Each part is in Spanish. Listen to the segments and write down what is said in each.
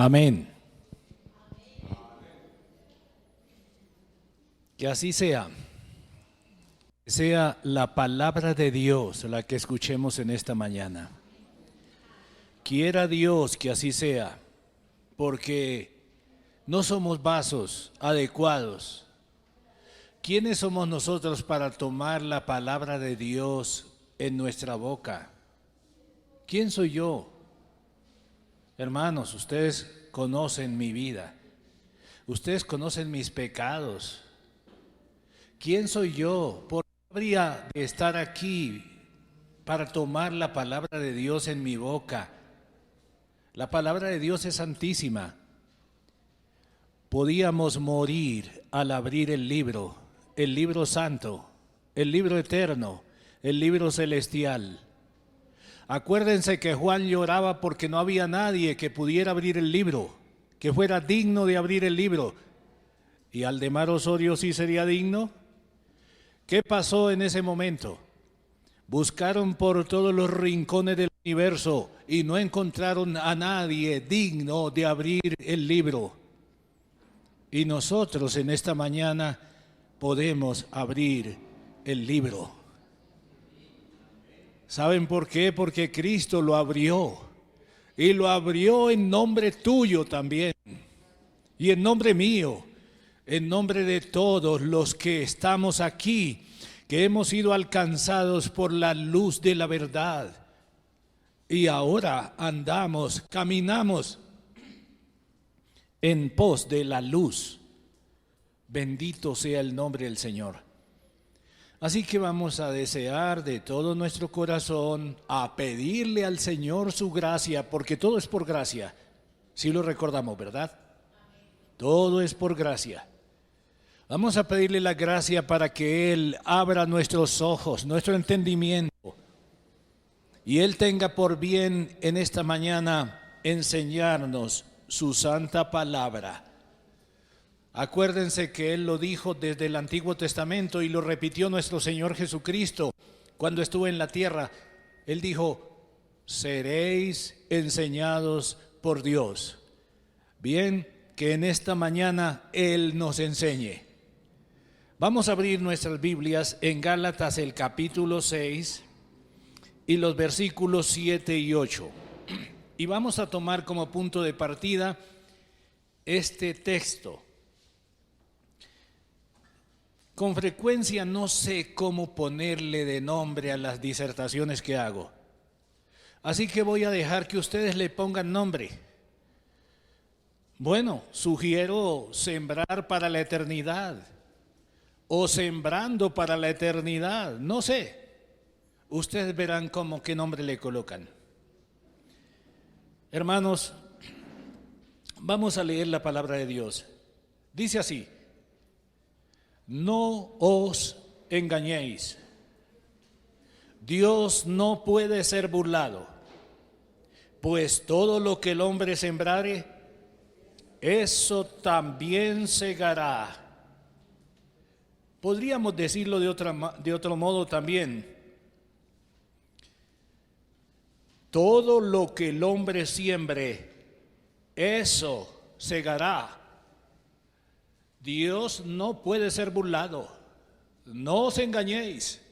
Amén. Que así sea. Que sea la palabra de Dios la que escuchemos en esta mañana. Quiera Dios que así sea, porque no somos vasos adecuados. ¿Quiénes somos nosotros para tomar la palabra de Dios en nuestra boca? ¿Quién soy yo? Hermanos, ustedes conocen mi vida. Ustedes conocen mis pecados. ¿Quién soy yo? ¿Por qué habría de estar aquí para tomar la palabra de Dios en mi boca? La palabra de Dios es santísima. Podíamos morir al abrir el libro santo, el libro eterno, el libro celestial. Acuérdense que Juan lloraba porque no había nadie que pudiera abrir el libro, que fuera digno de abrir el libro. ¿Y Aldemar Osorio sí sería digno? ¿Qué pasó en ese momento? Buscaron por todos los rincones del universo y no encontraron a nadie digno de abrir el libro. Y nosotros en esta mañana podemos abrir el libro. ¿Saben por qué? Porque Cristo lo abrió. Y lo abrió en nombre tuyo también. Y en nombre mío. En nombre de todos los que estamos aquí, que hemos sido alcanzados por la luz de la verdad. Y ahora andamos, caminamos en pos de la luz. Bendito sea el nombre del Señor. Así que vamos a desear de todo nuestro corazón, a pedirle al Señor su gracia, porque todo es por gracia. Sí lo recordamos, ¿verdad? Todo es por gracia. Vamos a pedirle la gracia para que Él abra nuestros ojos, nuestro entendimiento. Y Él tenga por bien en esta mañana enseñarnos su santa palabra. Acuérdense que Él lo dijo desde el Antiguo Testamento y lo repitió nuestro Señor Jesucristo cuando estuvo en la tierra. Él dijo, seréis enseñados por Dios. Bien, que en esta mañana Él nos enseñe. Vamos a abrir nuestras Biblias en Gálatas el capítulo 6 y los versículos 7 y 8. Y vamos a tomar como punto de partida este texto. Con frecuencia no sé cómo ponerle de nombre a las disertaciones que hago. Así que voy a dejar que ustedes le pongan nombre. Bueno, sugiero sembrar para la eternidad o sembrando para la eternidad, no sé. Ustedes verán cómo qué nombre le colocan. Hermanos, vamos a leer la palabra de Dios. Dice así: no os engañéis. Dios no puede ser burlado, pues todo lo que el hombre sembrare, eso también segará. Podríamos decirlo de otro modo también. Todo lo que el hombre siembre, eso segará. Dios no puede ser burlado. No os engañéis.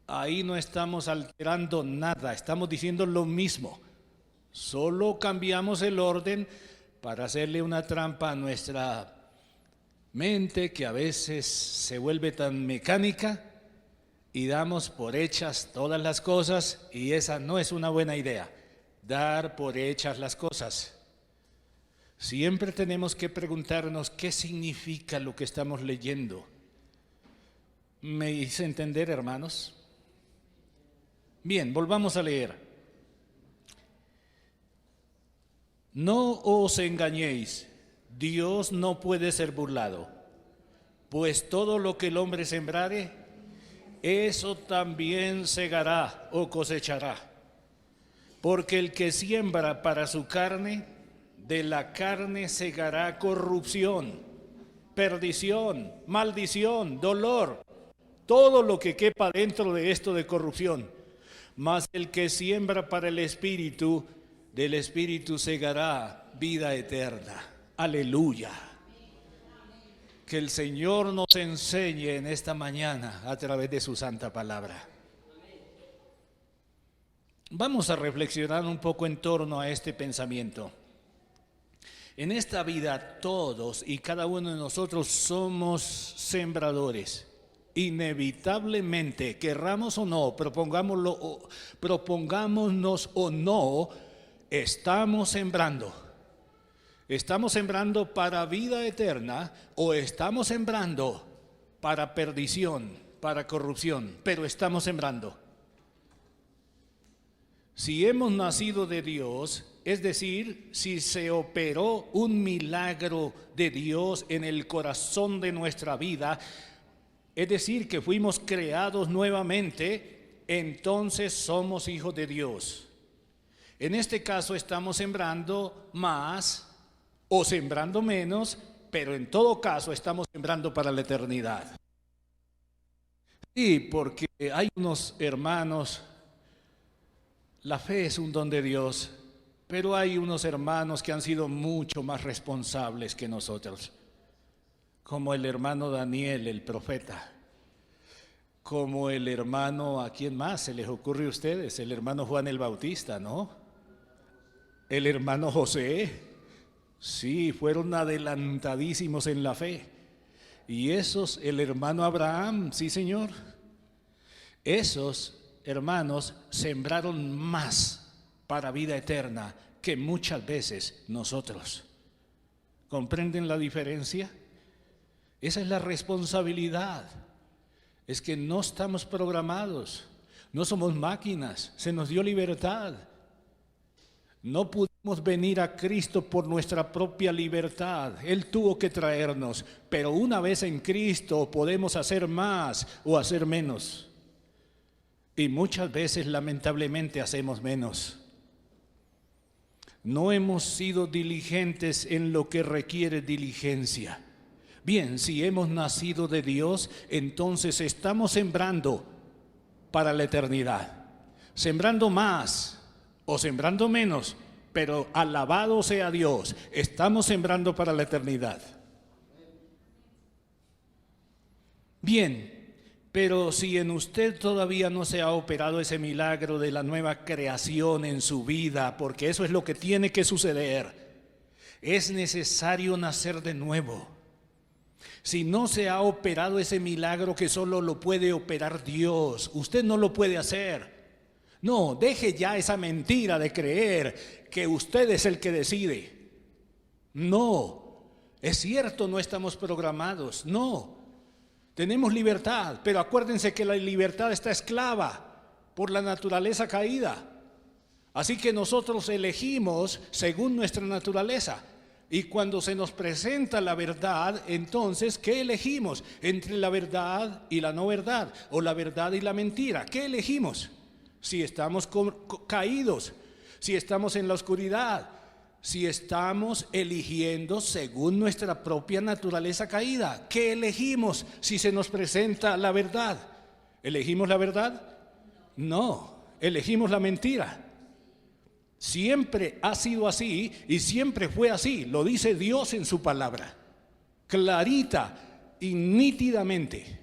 Ahí no estamos alterando nada, estamos diciendo lo mismo. Solo cambiamos el orden para hacerle una trampa a nuestra mente que a veces se vuelve tan mecánica y damos por hechas todas las cosas, y esa no es una buena idea, dar por hechas las cosas. Siempre tenemos que preguntarnos qué significa lo que estamos leyendo. ¿Me hice entender, hermanos? Bien, volvamos a leer. No os engañéis, Dios no puede ser burlado, pues todo lo que el hombre sembrare, eso también segará o cosechará. Porque el que siembra para su carne, de la carne segará corrupción, perdición, maldición, dolor, todo lo que quepa dentro de esto de corrupción. Mas el que siembra para el Espíritu, del Espíritu segará vida eterna. Aleluya. Que el Señor nos enseñe en esta mañana a través de su santa palabra. Vamos a reflexionar un poco en torno a este pensamiento. En esta vida todos y cada uno de nosotros somos sembradores. Inevitablemente, querramos o no, propongámonos o no, estamos sembrando. ¿Estamos sembrando para vida eterna o estamos sembrando para perdición, para corrupción? Pero estamos sembrando. Si hemos nacido de Dios, es decir, si se operó un milagro de Dios en el corazón de nuestra vida, es decir, que fuimos creados nuevamente, entonces somos hijos de Dios. En este caso estamos sembrando más o sembrando menos, pero en todo caso estamos sembrando para la eternidad. Sí, porque hay unos hermanos, la fe es un don de Dios, pero hay unos hermanos que han sido mucho más responsables que nosotros, como el hermano Daniel, el profeta, como el hermano, ¿a quién más se les ocurre a ustedes? El hermano Juan el Bautista, ¿no? El hermano José. Sí, fueron adelantadísimos en la fe. Y esos, el hermano Abraham, sí señor. Esos hermanos sembraron más para vida eterna que muchas veces nosotros. ¿Comprenden la diferencia? Esa es la responsabilidad. Es que no estamos programados, no somos máquinas, se nos dio libertad. No pudimos venir a Cristo por nuestra propia libertad. Él tuvo que traernos, pero una vez en Cristo podemos hacer más o hacer menos. Y muchas veces lamentablemente hacemos menos. No hemos sido diligentes en lo que requiere diligencia. Bien, si hemos nacido de Dios, entonces estamos sembrando para la eternidad. Sembrando más o sembrando menos, pero alabado sea Dios, estamos sembrando para la eternidad. Bien, pero si en usted todavía no se ha operado ese milagro de la nueva creación en su vida, porque eso es lo que tiene que suceder, es necesario nacer de nuevo. Si no se ha operado ese milagro que solo lo puede operar Dios, usted no lo puede hacer. No, deje ya esa mentira de creer que usted es el que decide. No, es cierto, no estamos programados, no. Tenemos libertad, pero acuérdense que la libertad está esclava por la naturaleza caída. Así que nosotros elegimos según nuestra naturaleza. Y cuando se nos presenta la verdad, entonces, ¿qué elegimos? Entre la verdad y la no verdad, o la verdad y la mentira. ¿Qué elegimos? Si estamos caídos, si estamos en la oscuridad, si estamos eligiendo según nuestra propia naturaleza caída. ¿Qué elegimos si se nos presenta la verdad? ¿Elegimos la verdad? No, elegimos la mentira. Siempre ha sido así y siempre fue así, lo dice Dios en su palabra, clarita y nítidamente.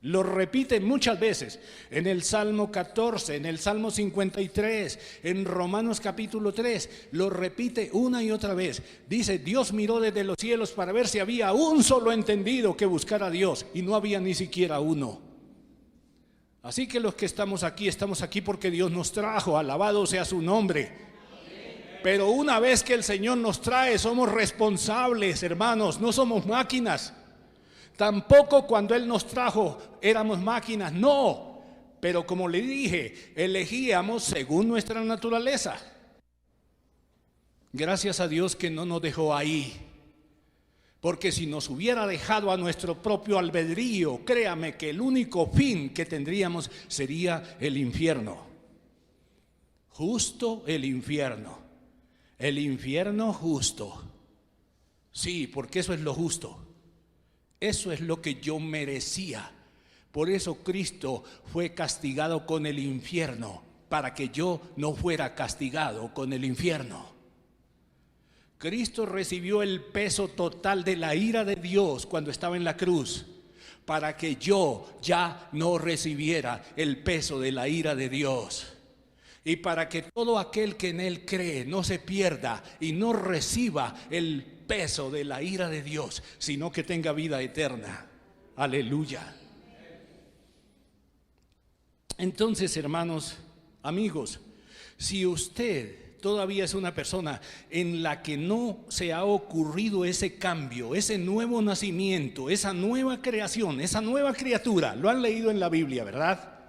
Lo repite muchas veces en el Salmo 14, en el Salmo 53, en Romanos capítulo 3, lo repite una y otra vez. Dice, Dios miró desde los cielos para ver si había un solo entendido que buscara a Dios, y no había ni siquiera uno. Así que los que estamos aquí porque Dios nos trajo, alabado sea su nombre. Pero una vez que el Señor nos trae, somos responsables, hermanos, no somos máquinas. Tampoco cuando Él nos trajo éramos máquinas, no. Pero como le dije, elegíamos según nuestra naturaleza. Gracias a Dios que no nos dejó ahí. Porque si nos hubiera dejado a nuestro propio albedrío, créame que el único fin que tendríamos sería el infierno. Justo el infierno. El infierno justo. Sí, porque eso es lo justo. Eso es lo que yo merecía. Por eso Cristo fue castigado con el infierno, para que yo no fuera castigado con el infierno. Cristo recibió el peso total de la ira de Dios cuando estaba en la cruz, para que yo ya no recibiera el peso de la ira de Dios. Y para que todo aquel que en Él cree no se pierda y no reciba el peso de la ira de Dios, sino que tenga vida eterna. Aleluya. Entonces, hermanos, amigos, si usted todavía es una persona en la que no se ha ocurrido ese cambio, ese nuevo nacimiento, esa nueva creación, esa nueva criatura, lo han leído en la Biblia, ¿verdad?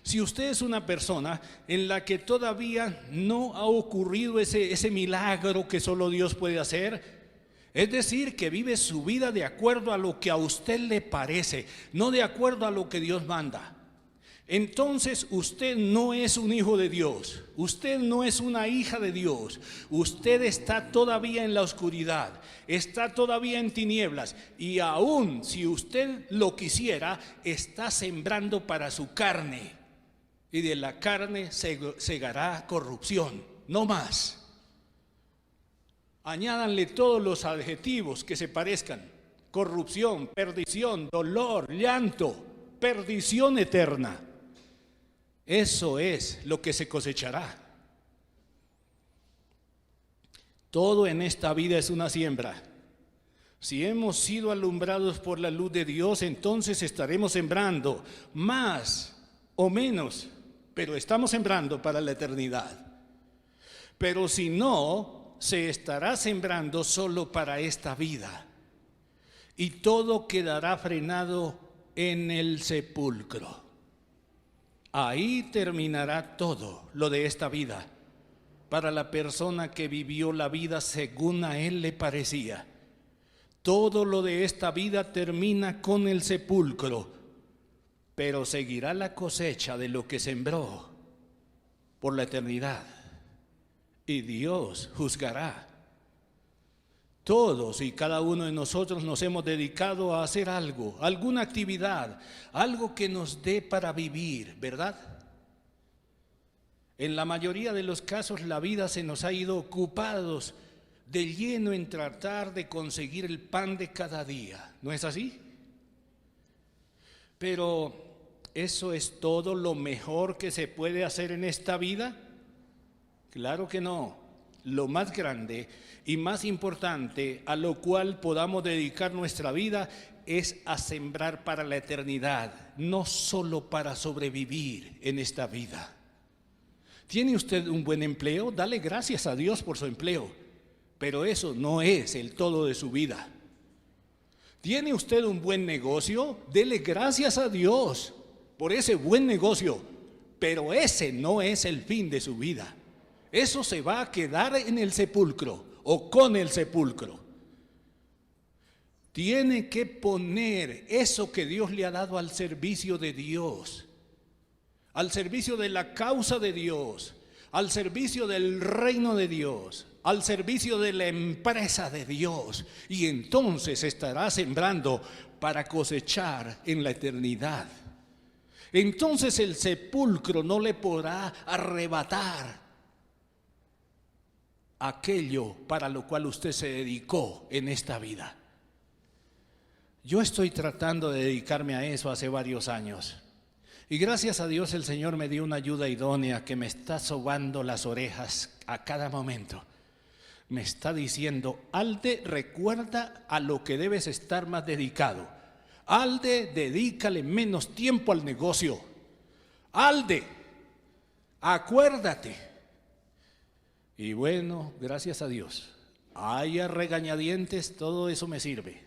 Si usted es una persona en la que todavía no ha ocurrido ese milagro que solo Dios puede hacer, es decir, que vive su vida de acuerdo a lo que a usted le parece, no de acuerdo a lo que Dios manda, entonces usted no es un hijo de Dios, usted no es una hija de Dios, usted está todavía en la oscuridad, está todavía en tinieblas, y aún si usted lo quisiera, está sembrando para su carne, y de la carne segará corrupción, no más. Añádanle todos los adjetivos que se parezcan: corrupción, perdición, dolor, llanto, perdición eterna. Eso es lo que se cosechará. Todo en esta vida es una siembra. Si hemos sido alumbrados por la luz de Dios, entonces estaremos sembrando más o menos, pero estamos sembrando para la eternidad. Pero si no, se estará sembrando solo para esta vida, y todo quedará frenado en el sepulcro. Ahí terminará todo lo de esta vida para la persona que vivió la vida según a él le parecía. Todo lo de esta vida termina con el sepulcro, pero seguirá la cosecha de lo que sembró por la eternidad, y Dios juzgará. Todos y cada uno de nosotros nos hemos dedicado a hacer algo, alguna actividad, algo que nos dé para vivir, ¿verdad? En la mayoría de los casos la vida se nos ha ido ocupados de lleno en tratar de conseguir el pan de cada día, ¿no es así? Pero ¿eso es todo lo mejor que se puede hacer en esta vida? Claro que no. Lo más grande y más importante a lo cual podamos dedicar nuestra vida es a sembrar para la eternidad, no solo para sobrevivir en esta vida. ¿Tiene usted un buen empleo? Dale gracias a Dios por su empleo, pero eso no es el todo de su vida. ¿Tiene usted un buen negocio? Dele gracias a Dios por ese buen negocio, pero ese no es el fin de su vida. Eso se va a quedar en el sepulcro o con el sepulcro. Tiene que poner eso que Dios le ha dado al servicio de Dios, al servicio de la causa de Dios, al servicio del reino de Dios, al servicio de la empresa de Dios, y entonces estará sembrando para cosechar en la eternidad. Entonces el sepulcro no le podrá arrebatar aquello para lo cual usted se dedicó en esta vida. Yo estoy tratando de dedicarme a eso hace varios años, y gracias a Dios el Señor me dio una ayuda idónea que me está sobando las orejas a cada momento. Me está diciendo: Alde, recuerda a lo que debes estar más dedicado. Alde, dedícale menos tiempo al negocio. Alde, acuérdate. Y bueno, gracias a Dios, haya regañadientes, todo eso me sirve.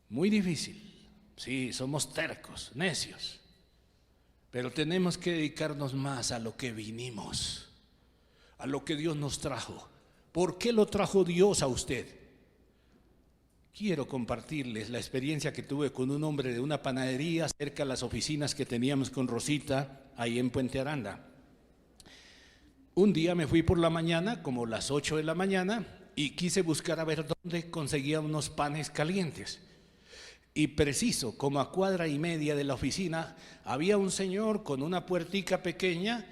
Muy difícil, sí, somos tercos, necios, pero tenemos que dedicarnos más a lo que vinimos, a lo que Dios nos trajo. ¿Por qué lo trajo Dios a usted? Quiero compartirles la experiencia que tuve con un hombre de una panadería cerca de las oficinas que teníamos con Rosita, ahí en Puente Aranda. Un día me fui por la mañana, como las 8 de la mañana, y quise buscar a ver dónde conseguía unos panes calientes. Y preciso, como a cuadra y media de la oficina, había un señor con una puertica pequeña,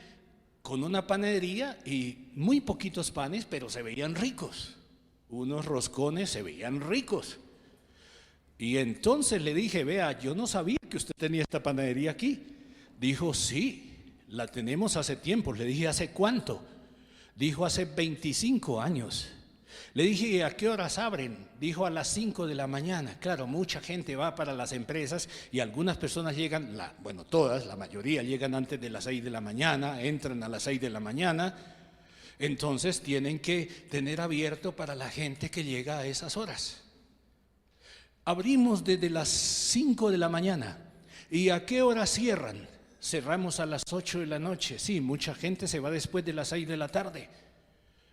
con una panadería y muy poquitos panes, pero se veían ricos. Unos roscones se veían ricos. Y entonces le dije, vea, yo no sabía que usted tenía esta panadería aquí. Dijo, sí, la tenemos hace tiempo. Le dije, ¿hace cuánto? Dijo, hace 25 años. Le dije, ¿a qué horas abren? Dijo, a las 5 de la mañana. Claro, mucha gente va para las empresas y algunas personas llegan, bueno, todas, la mayoría llegan antes de las 6 de la mañana, entran a las 6 de la mañana. Entonces tienen que tener abierto para la gente que llega a esas horas. Abrimos desde las 5 de la mañana. ¿Y a qué hora cierran? Cerramos a las 8 de la noche. Sí, mucha gente se va después de las 6 de la tarde.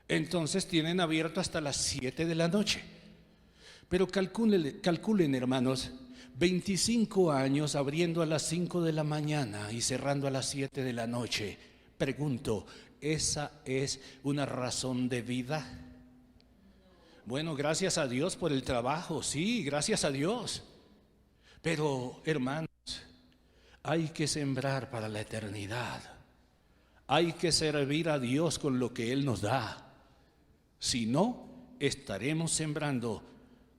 Entonces tienen abierto hasta las 7 de la noche. Pero calculen, hermanos, 25 años abriendo a las 5 de la mañana y cerrando a las 7 de la noche. Pregunto, ¿esa es una razón de vida? Bueno, gracias a Dios por el trabajo, sí, gracias a Dios. Pero, hermanos, hay que sembrar para la eternidad. Hay que servir a Dios con lo que Él nos da. Si no, estaremos sembrando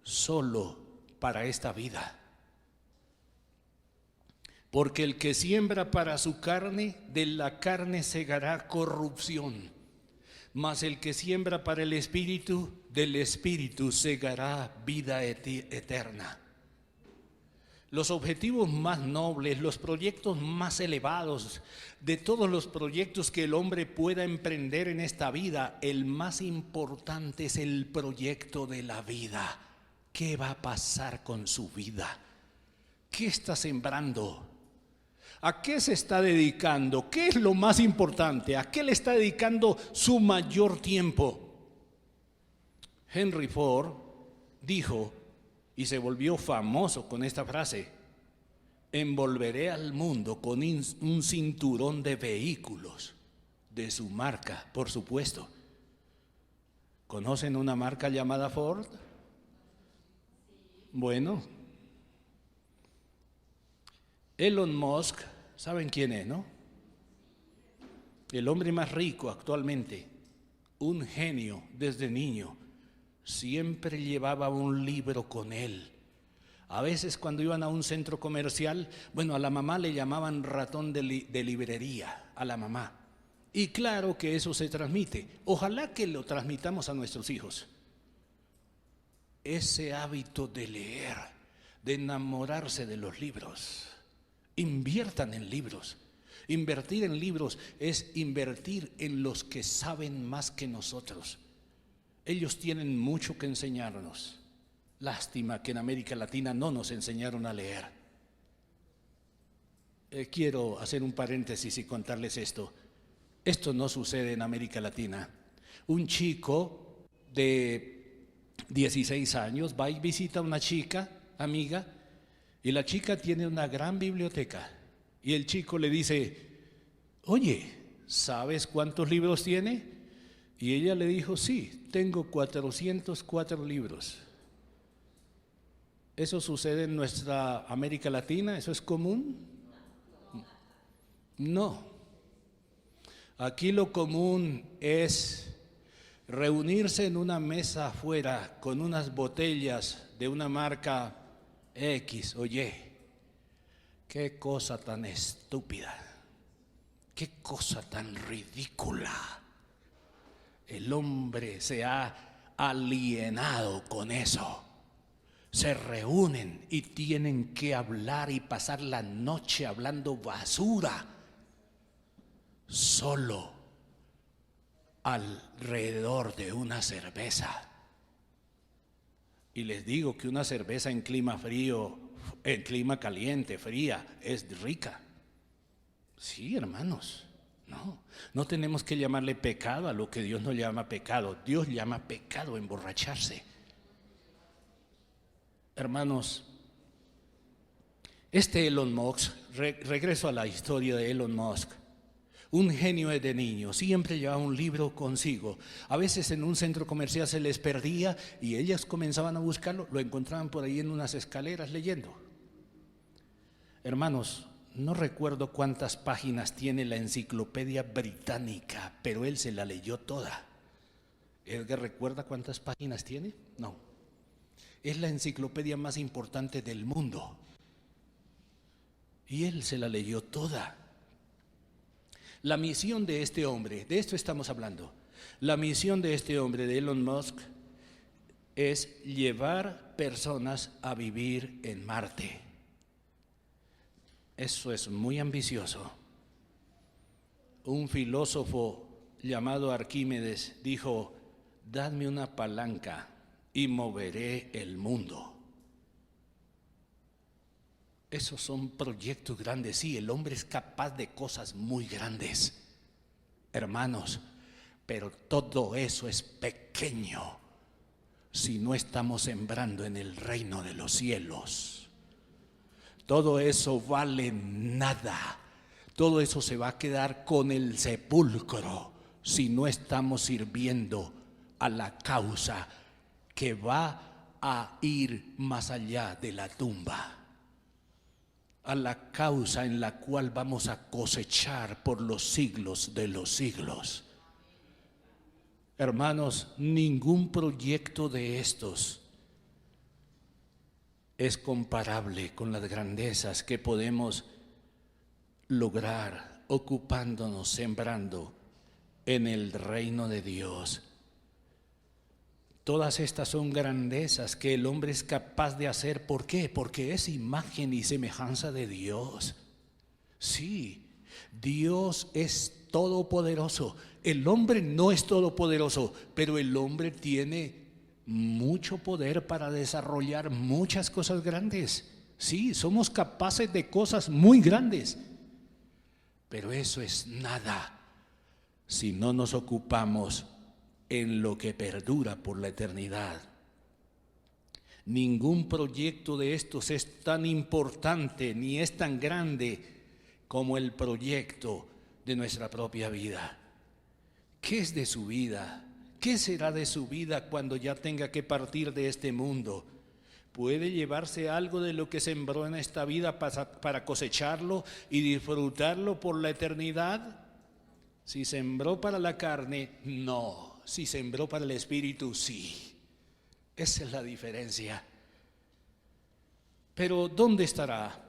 solo para esta vida. Porque el que siembra para su carne, de la carne segará corrupción. Mas el que siembra para el Espíritu, del Espíritu segará vida eterna. Los objetivos más nobles, los proyectos más elevados, de todos los proyectos que el hombre pueda emprender en esta vida, el más importante es el proyecto de la vida. ¿Qué va a pasar con su vida? ¿Qué está sembrando? ¿A qué se está dedicando? ¿Qué es lo más importante? ¿A qué le está dedicando su mayor tiempo? Henry Ford dijo, y se volvió famoso con esta frase: envolveré al mundo con un cinturón de vehículos de su marca, por supuesto. ¿Conocen una marca llamada Ford? Bueno, Elon Musk, ¿saben quién es, no? El hombre más rico actualmente, un genio desde niño. Siempre llevaba un libro con él. A veces cuando iban a un centro comercial, bueno, a la mamá le llamaban ratón de librería, a la mamá. Y claro que eso se transmite. Ojalá que lo transmitamos a nuestros hijos. Ese hábito de leer, de enamorarse de los libros. Inviertan en libros. Invertir en libros es invertir en los que saben más que nosotros. Ellos tienen mucho que enseñarnos. Lástima que en América Latina no nos enseñaron a leer. Quiero hacer un paréntesis y contarles esto. Esto no sucede en América Latina. Un chico de 16 años va y visita a una chica, amiga, y la chica tiene una gran biblioteca. Y el chico le dice, oye, ¿sabes cuántos libros tiene? Y ella le dijo, sí, tengo 404 libros. ¿Eso sucede en nuestra América Latina? ¿Eso es común? No. Aquí lo común es reunirse en una mesa afuera con unas botellas de una marca X o Y. Qué cosa tan estúpida. Qué cosa tan ridícula. El hombre se ha alienado con eso. Se reúnen y tienen que hablar y pasar la noche hablando basura, solo alrededor de una cerveza. Y les digo que una cerveza en clima frío, en clima caliente, fría, es rica. Sí, hermanos. No tenemos que llamarle pecado a lo que Dios no llama pecado. Dios llama pecado emborracharse. Hermanos, este Elon Musk, regreso a la historia de Elon Musk, un genio de niño, siempre llevaba un libro consigo. A veces en un centro comercial se les perdía y ellas comenzaban a buscarlo, lo encontraban por ahí en unas escaleras leyendo. Hermanos, no recuerdo cuántas páginas tiene la Enciclopedia Británica, pero él se la leyó toda. ¿Edgar recuerda cuántas páginas tiene? No. Es la enciclopedia más importante del mundo. Y él se la leyó toda. La misión de este hombre, de esto estamos hablando, la misión de este hombre, de Elon Musk, es llevar personas a vivir en Marte. Eso es muy ambicioso. Un filósofo llamado Arquímedes dijo: dadme una palanca y moveré el mundo. Esos son proyectos grandes. Sí, el hombre es capaz de cosas muy grandes, hermanos, pero todo eso es pequeño si no estamos sembrando en el reino de los cielos. Todo eso vale nada. Todo eso se va a quedar con el sepulcro si no estamos sirviendo a la causa que va a ir más allá de la tumba, a la causa en la cual vamos a cosechar por los siglos de los siglos. Hermanos, ningún proyecto de estos es comparable con las grandezas que podemos lograr ocupándonos, sembrando en el reino de Dios. Todas estas son grandezas que el hombre es capaz de hacer. ¿Por qué? Porque es imagen y semejanza de Dios. Sí, Dios es todopoderoso. El hombre no es todopoderoso, pero el hombre tiene mucho poder para desarrollar muchas cosas grandes. Sí, somos capaces de cosas muy grandes, pero eso es nada si no nos ocupamos en lo que perdura por la eternidad. Ningún proyecto de estos es tan importante ni es tan grande como el proyecto de nuestra propia vida. ¿Qué es de su vida? ¿Qué será de su vida cuando ya tenga que partir de este mundo? ¿Puede llevarse algo de lo que sembró en esta vida para cosecharlo y disfrutarlo por la eternidad? Si sembró para la carne, no. Si sembró para el espíritu, sí. Esa es la diferencia. Pero ¿dónde estará?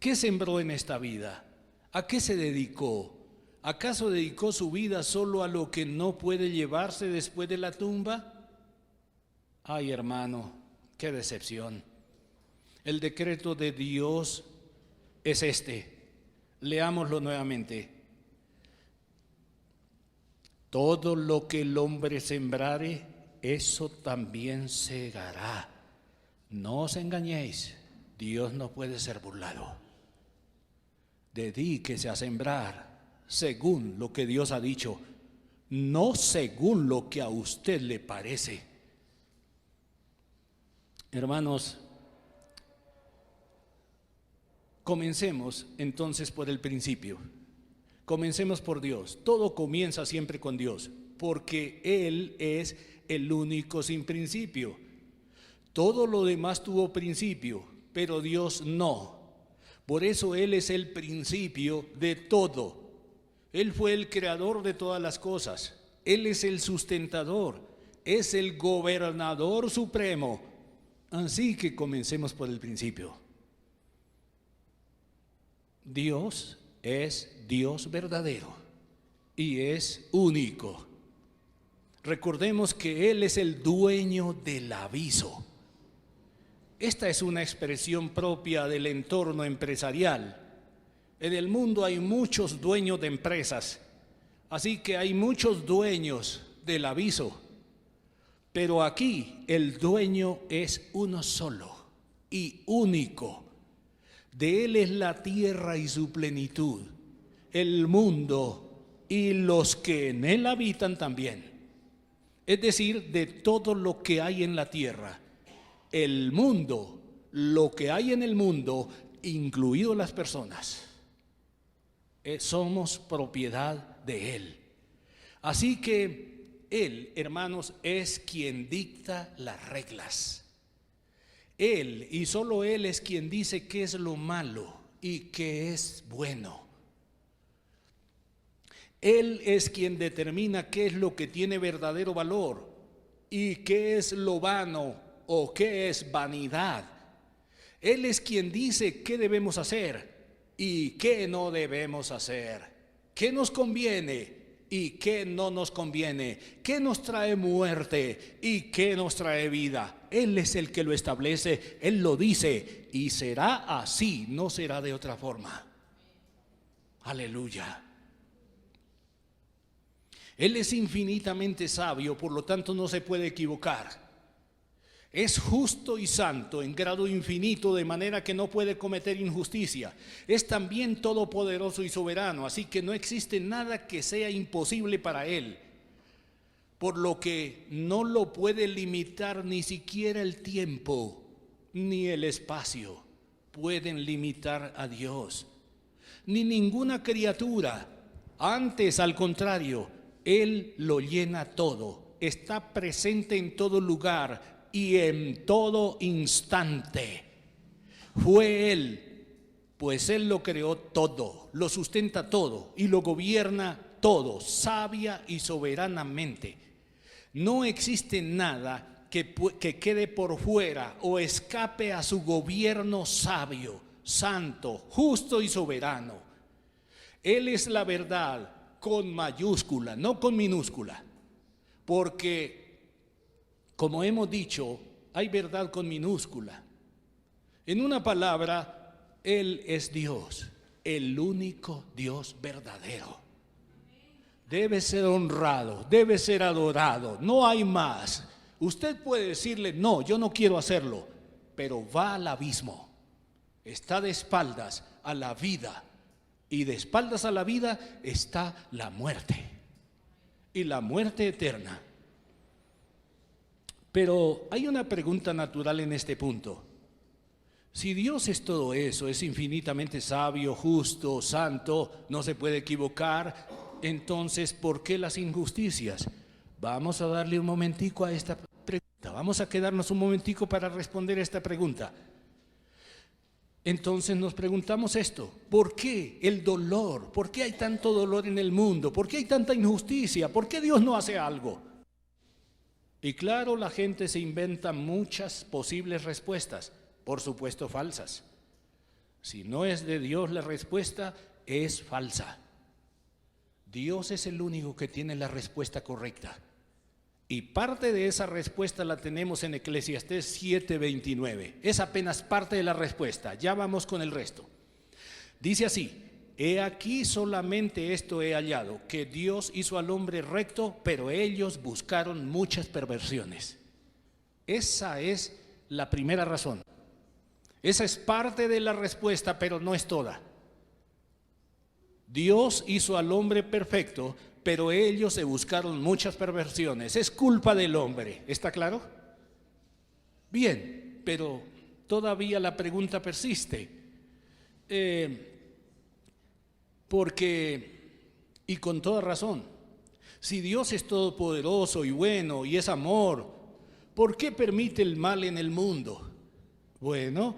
¿Qué sembró en esta vida? ¿A qué se dedicó? ¿Acaso dedicó su vida solo a lo que no puede llevarse después de la tumba? Ay, hermano, qué decepción. El decreto de Dios es este. Leámoslo nuevamente. Todo lo que el hombre sembrare, eso también segará. No os engañéis, Dios no puede ser burlado. Dedíquese a sembrar según lo que Dios ha dicho, no según lo que a usted le parece. Hermanos, comencemos entonces por el principio. Comencemos por Dios. Todo comienza siempre con Dios, porque Él es el único sin principio. Todo lo demás tuvo principio, pero Dios no. Por eso Él es el principio de todo. Él fue el creador de todas las cosas. Él es el sustentador, es el gobernador supremo. Así que comencemos por el principio. Dios es Dios verdadero y es único. Recordemos que Él es el dueño del aviso. Esta es una expresión propia del entorno empresarial. En el mundo hay muchos dueños de empresas, así que hay muchos dueños del aviso. Pero aquí el dueño es uno solo y único. De Él es la tierra y su plenitud, el mundo y los que en Él habitan también. Es decir, de todo lo que hay en la tierra, el mundo, lo que hay en el mundo, incluido las personas. Somos propiedad de Él. Así que Él, hermanos, es quien dicta las reglas. Él y solo Él es quien dice qué es lo malo y qué es bueno. Él es quien determina qué es lo que tiene verdadero valor y qué es lo vano o qué es vanidad. Él es quien dice qué debemos hacer y qué no debemos hacer, qué nos conviene y qué no nos conviene, qué nos trae muerte y qué nos trae vida. Él es el que lo establece, Él lo dice y será así, no será de otra forma. Aleluya. Él es infinitamente sabio, por lo tanto no se puede equivocar. Es justo y santo en grado infinito, de manera que no puede cometer injusticia. Es también todopoderoso y soberano, así que no existe nada que sea imposible para Él, por lo que no lo puede limitar ni siquiera el tiempo ni el espacio. Pueden limitar a Dios, ni ninguna criatura. Antes, al contrario, Él lo llena todo, está presente en todo lugar y en todo instante. Fue Él, pues Él lo creó todo, lo sustenta todo y lo gobierna todo, sabia y soberanamente. No existe nada que quede por fuera o escape a su gobierno sabio, santo, justo y soberano. Él es la verdad con mayúscula, no con minúscula, porque como hemos dicho, hay verdad con minúscula. En una palabra, Él es Dios, el único Dios verdadero. Debe ser honrado, debe ser adorado, no hay más. Usted puede decirle, no, yo no quiero hacerlo, pero va al abismo, está de espaldas a la vida, y de espaldas a la vida está la muerte, y la muerte eterna. Pero hay una pregunta natural en este punto. Si Dios es todo eso, es infinitamente sabio, justo, santo, no se puede equivocar, entonces, ¿por qué las injusticias? Vamos a darle un momentico a esta pregunta, vamos a quedarnos un momentico para responder a esta pregunta. Entonces nos preguntamos esto: ¿por qué el dolor? ¿Por qué hay tanto dolor en el mundo? ¿Por qué hay tanta injusticia? ¿Por qué Dios no hace algo? Y claro, la gente se inventa muchas posibles respuestas, por supuesto falsas. Si no es de Dios la respuesta, es falsa. Dios es el único que tiene la respuesta correcta. Y parte de esa respuesta la tenemos en Eclesiastés 7:29. Es apenas parte de la respuesta, ya vamos con el resto. Dice así: he aquí solamente esto he hallado, que Dios hizo al hombre recto, pero ellos buscaron muchas perversiones. Esa es la primera razón. Esa es parte de la respuesta, pero no es toda. Dios hizo al hombre perfecto, pero ellos se buscaron muchas perversiones. Es culpa del hombre, ¿está claro? Bien, pero todavía la pregunta persiste. Porque, y con toda razón, si Dios es todopoderoso y bueno y es amor, ¿por qué permite el mal en el mundo? Bueno,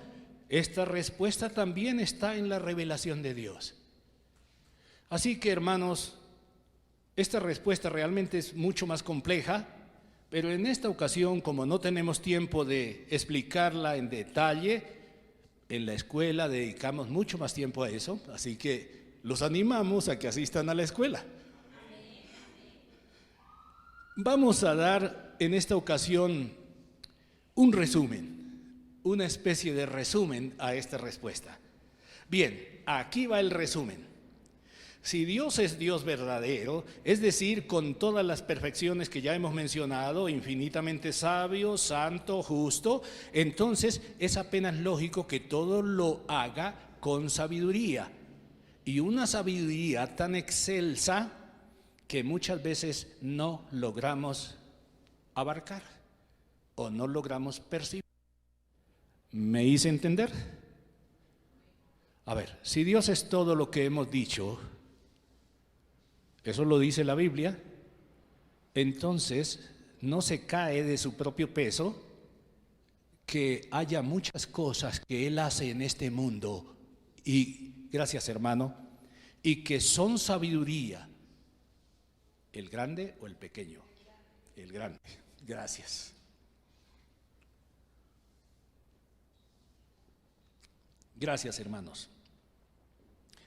esta respuesta también está en la revelación de Dios. Así que, hermanos, esta respuesta realmente es mucho más compleja, pero en esta ocasión, como no tenemos tiempo de explicarla en detalle, en la escuela dedicamos mucho más tiempo a eso, así que los animamos a que asistan a la escuela. Vamos a dar en esta ocasión un resumen, una especie de resumen a esta respuesta. Bien, aquí va el resumen. Si Dios es Dios verdadero, es decir, con todas las perfecciones que ya hemos mencionado, infinitamente sabio, santo, justo, entonces es apenas lógico que todo lo haga con sabiduría. Y una sabiduría tan excelsa que muchas veces no logramos abarcar o no logramos percibir. ¿Me hice entender? A ver, si Dios es todo lo que hemos dicho, eso lo dice la Biblia, entonces no se cae de su propio peso que haya muchas cosas que Él hace en este mundo y gracias hermano, y que son sabiduría, ¿el grande o el pequeño? El grande, gracias. Gracias hermanos.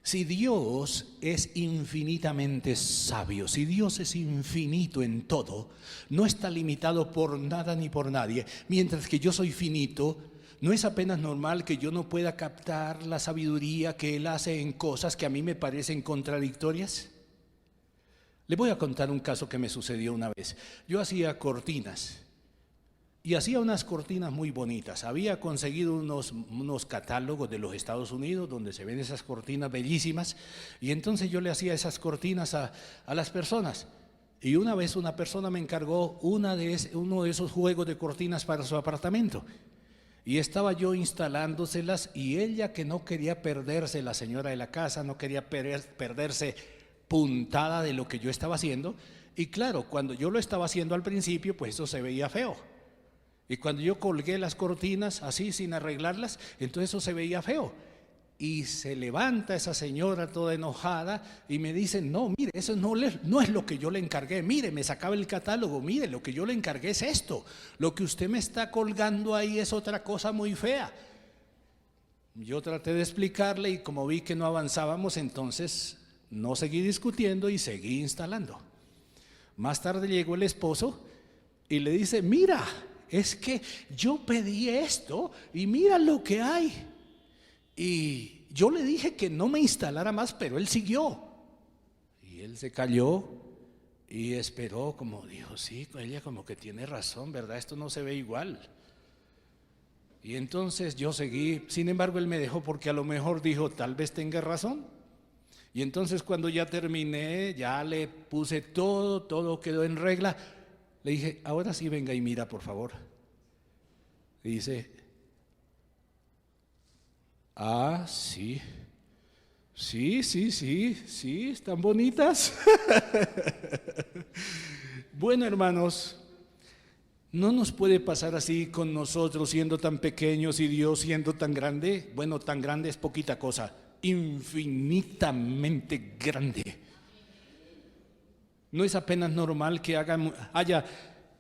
Si Dios es infinitamente sabio, si Dios es infinito en todo, no está limitado por nada ni por nadie, mientras que yo soy finito, ¿no es apenas normal que yo no pueda captar la sabiduría que Él hace en cosas que a mí me parecen contradictorias? Le voy a contar un caso que me sucedió una vez. Yo hacía cortinas. Y hacía unas cortinas muy bonitas. Había conseguido unos catálogos de los Estados Unidos donde se ven esas cortinas bellísimas. Y entonces yo le hacía esas cortinas a las personas. Y una vez una persona me encargó uno de esos juegos de cortinas para su apartamento. Y estaba yo instalándoselas y ella, que no quería perderse, la señora de la casa, no quería perderse puntada de lo que yo estaba haciendo. Y claro, cuando yo lo estaba haciendo al principio, pues eso se veía feo. Y cuando yo colgué las cortinas así sin arreglarlas, entonces eso se veía feo. Y se levanta esa señora toda enojada y me dice: no, mire, eso no es lo que yo le encargué. Mire, me sacaba el catálogo. Mire, lo que yo le encargué es esto. Lo que usted me está colgando ahí es otra cosa muy fea. Yo traté de explicarle y como vi que no avanzábamos, entonces no seguí discutiendo y seguí instalando. Más tarde llegó el esposo y le dice: mira, es que yo pedí esto y mira lo que hay. Y yo le dije que no me instalara más, pero él siguió. Y él se calló y esperó, como dijo: sí, ella como que tiene razón, ¿verdad? Esto no se ve igual. Y entonces yo seguí. Sin embargo, él me dejó porque a lo mejor dijo: tal vez tenga razón. Y entonces cuando ya terminé, ya le puse todo quedó en regla. Le dije: ahora sí, venga y mira, por favor. Y dice: ah, sí, están bonitas. Bueno, hermanos, no nos puede pasar así con nosotros siendo tan pequeños y Dios siendo tan grande. Bueno, tan grande es poquita cosa, infinitamente grande. No es apenas normal que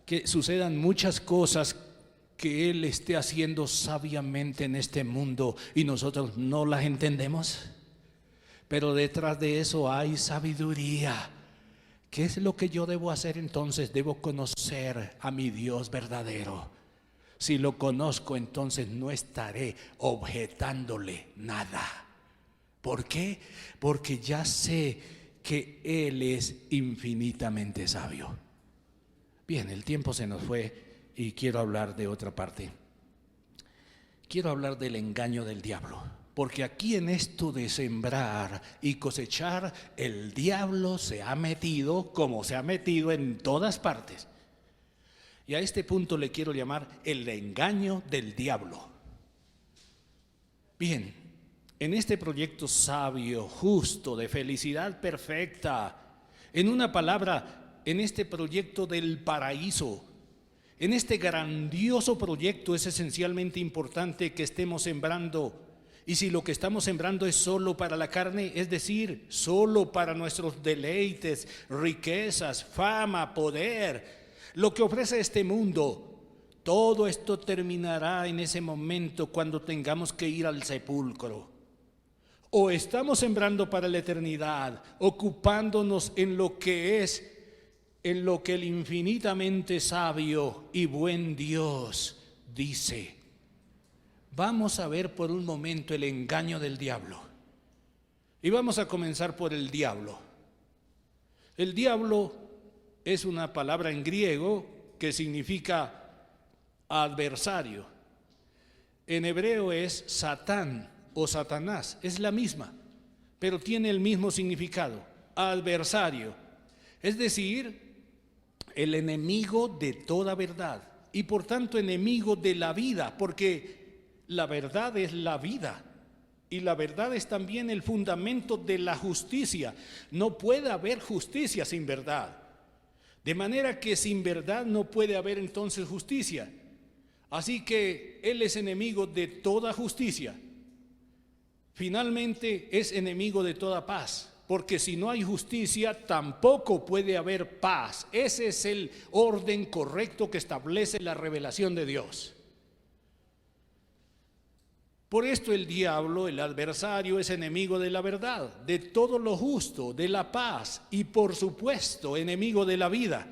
que sucedan muchas cosas que Él esté haciendo sabiamente en este mundo y nosotros no las entendemos. Pero detrás de eso hay sabiduría. ¿Qué es lo que yo debo hacer entonces? Debo conocer a mi Dios verdadero. Si lo conozco, entonces no estaré objetándole nada. ¿Por qué? Porque ya sé que Él es infinitamente sabio. Bien, el tiempo se nos fue y quiero hablar de otra parte. Quiero hablar del engaño del diablo, porque aquí en esto de sembrar y cosechar, el diablo se ha metido como se ha metido en todas partes. Y a este punto le quiero llamar el engaño del diablo. Bien, en este proyecto sabio, justo, de felicidad perfecta, en una palabra, en este proyecto del paraíso, en este grandioso proyecto es esencialmente importante que estemos sembrando. Y si lo que estamos sembrando es solo para la carne, es decir, solo para nuestros deleites, riquezas, fama, poder, lo que ofrece este mundo, todo esto terminará en ese momento cuando tengamos que ir al sepulcro. O estamos sembrando para la eternidad, ocupándonos en lo que el infinitamente sabio y buen Dios dice. Vamos a ver por un momento el engaño del diablo. Y vamos a comenzar por el diablo. El diablo es una palabra en griego que significa adversario. En hebreo es Satán o Satanás, es la misma, pero tiene el mismo significado, adversario. Es decir, el enemigo de toda verdad y por tanto enemigo de la vida, porque la verdad es la vida y la verdad es también el fundamento de la justicia. No puede haber justicia sin verdad, de manera que sin verdad no puede haber entonces justicia. Así que Él es enemigo de toda justicia. finalmente es enemigo de toda paz, porque si no hay justicia, tampoco puede haber paz. Ese es el orden correcto que establece la revelación de Dios. Por esto el diablo, el adversario, es enemigo de la verdad, de todo lo justo, de la paz y, por supuesto, enemigo de la vida.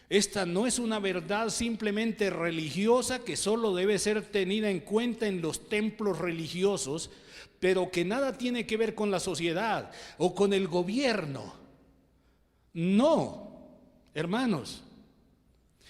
Esta no es una verdad simplemente religiosa que solo debe ser tenida en cuenta en los templos religiosos, pero que nada tiene que ver con la sociedad o con el gobierno. No, hermanos,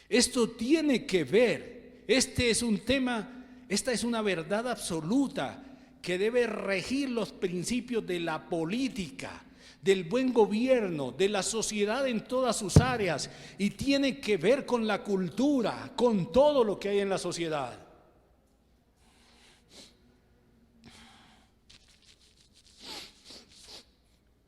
esto tiene que ver. Este es un tema. Esta es una verdad absoluta que debe regir los principios de la política, del buen gobierno, de la sociedad en todas sus áreas, y tiene que ver con la cultura, con todo lo que hay en la sociedad.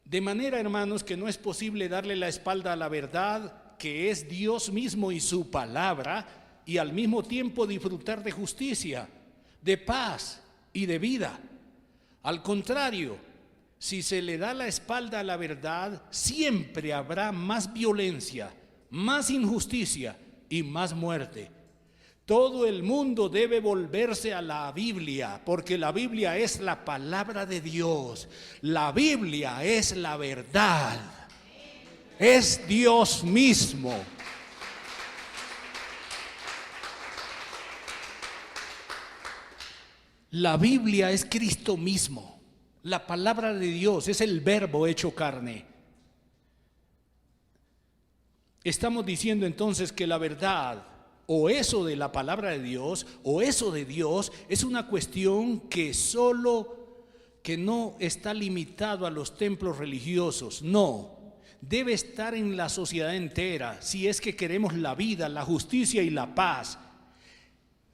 De manera, hermanos, que no es posible darle la espalda a la verdad, que es Dios mismo y su palabra, y al mismo tiempo disfrutar de justicia, de paz y de vida. Al contrario, si se le da la espalda a la verdad, siempre habrá más violencia, más injusticia y más muerte. Todo el mundo debe volverse a la Biblia, porque la Biblia es la palabra de Dios. La Biblia es la verdad. Es Dios mismo. La Biblia es Cristo mismo. La palabra de Dios es el verbo hecho carne. Estamos diciendo entonces que la verdad, o eso de la palabra de Dios, o eso de Dios, es una cuestión que no está limitado a los templos religiosos. No, debe estar en la sociedad entera, si es que queremos la vida, la justicia y la paz.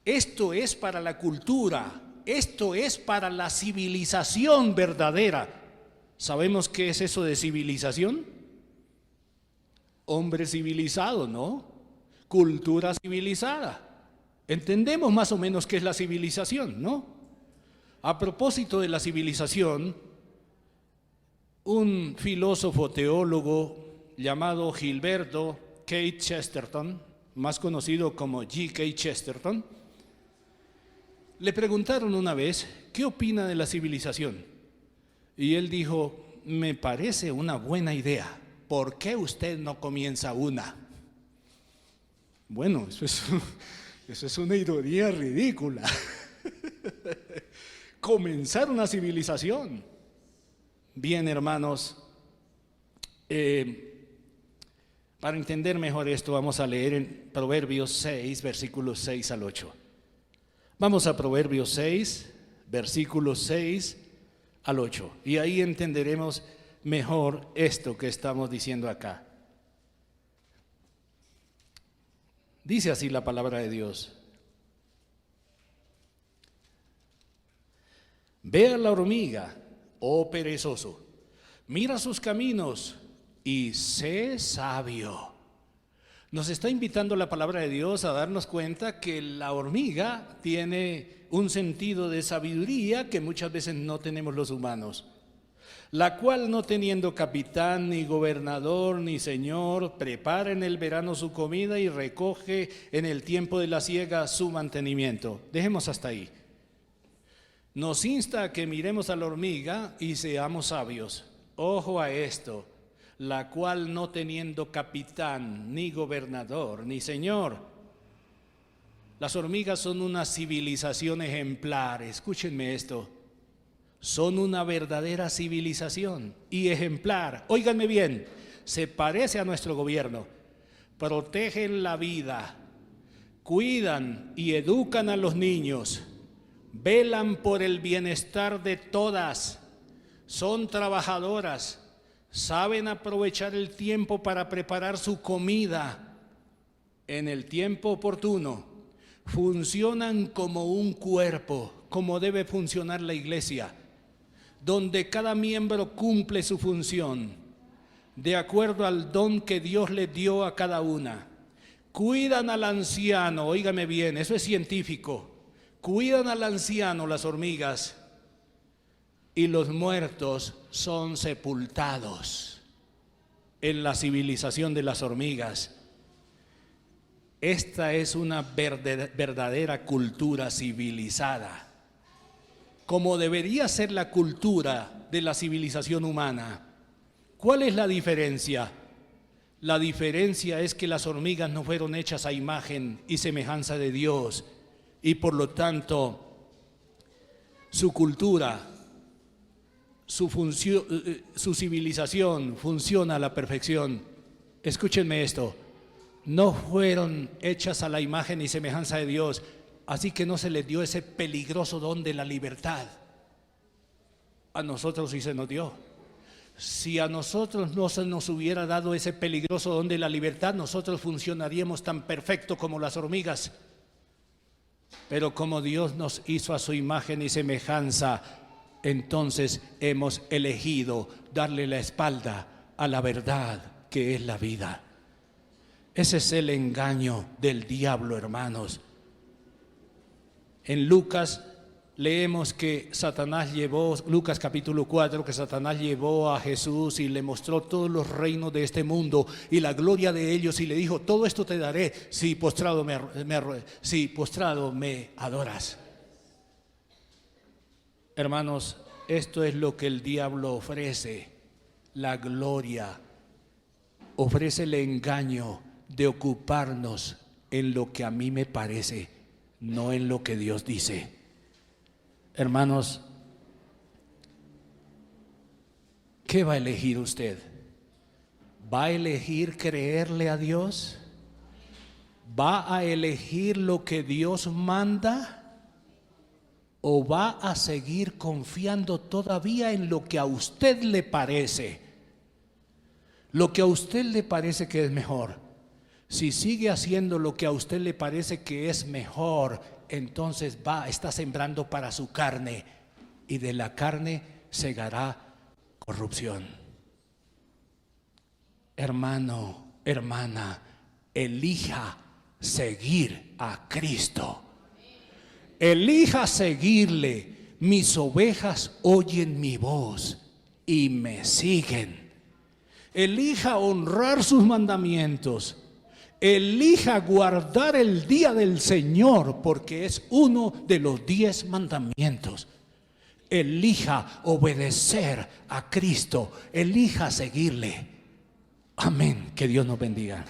Esto es para la cultura. Esto es para la civilización verdadera. ¿Sabemos qué es eso de civilización? Hombre civilizado, ¿no? Cultura civilizada. Entendemos más o menos qué es la civilización, ¿no? A propósito de la civilización, un filósofo teólogo llamado Gilberto K. Chesterton, más conocido como G.K. Chesterton, le preguntaron una vez, ¿qué opina de la civilización? Y él dijo, me parece una buena idea. ¿Por qué usted no comienza una? Bueno, eso es una ironía ridícula. Comenzar una civilización. Bien, hermanos, para entender mejor esto, vamos a leer en Proverbios 6, versículos 6 al 8. Vamos a Proverbios 6, versículos 6 al 8. Y ahí entenderemos mejor esto que estamos diciendo acá. Dice así la palabra de Dios. Ve a la hormiga, oh perezoso, mira sus caminos y sé sabio. Nos está invitando la palabra de Dios a darnos cuenta que la hormiga tiene un sentido de sabiduría que muchas veces no tenemos los humanos, la cual, no teniendo capitán, ni gobernador, ni señor, prepara en el verano su comida y recoge en el tiempo de la siega su mantenimiento. Dejemos hasta ahí. Nos insta a que miremos a la hormiga y seamos sabios. Ojo a esto. La cual, no teniendo capitán, ni gobernador, ni señor. Las hormigas son una civilización ejemplar. Escúchenme esto. Son una verdadera civilización y ejemplar. Óiganme bien, se parece a nuestro gobierno. Protegen la vida, cuidan y educan a los niños, velan por el bienestar de todas, son trabajadoras, saben aprovechar el tiempo para preparar su comida en el tiempo oportuno, funcionan como un cuerpo, como debe funcionar la iglesia, donde cada miembro cumple su función, de acuerdo al don que Dios le dio a cada una. Cuidan al anciano, óigame bien, eso es científico, cuidan al anciano las hormigas, y los muertos son sepultados en la civilización de las hormigas. Esta es una verdadera cultura civilizada, como debería ser la cultura de la civilización humana. ¿Cuál es la diferencia? La diferencia es que las hormigas no fueron hechas a imagen y semejanza de Dios, y por lo tanto su cultura, su civilización funciona a la perfección. Escúchenme esto: no fueron hechas a la imagen y semejanza de Dios, así que no se les dio ese peligroso don de la libertad. A nosotros sí se nos dio. Si a nosotros no se nos hubiera dado ese peligroso don de la libertad, nosotros funcionaríamos tan perfecto como las hormigas. Pero como Dios nos hizo a su imagen y semejanza, entonces hemos elegido darle la espalda a la verdad, que es la vida. Ese es el engaño del diablo, hermanos. En Lucas leemos que Satanás llevó, Lucas capítulo 4, que Satanás llevó a Jesús y le mostró todos los reinos de este mundo y la gloria de ellos, y le dijo: todo esto te daré si postrado me adoras. Hermanos, esto es lo que el diablo ofrece: la gloria. Ofrece el engaño de ocuparnos en lo que a mí me parece, no en lo que Dios dice. Hermanos, ¿qué va a elegir usted? ¿Va a elegir creerle a Dios? ¿Va a elegir lo que Dios manda? ¿O va a seguir confiando todavía en lo que a usted le parece? Lo que a usted le parece que es mejor. Si sigue haciendo lo que a usted le parece que es mejor, entonces está sembrando para su carne, y de la carne segará corrupción. Hermano, hermana, elija seguir a Cristo. Elija seguirle. Mis ovejas oyen mi voz y me siguen. Elija honrar sus mandamientos. Elija guardar el día del Señor, porque es uno de los 10 mandamientos. Elija obedecer a Cristo. Elija seguirle. Amén. Que Dios nos bendiga.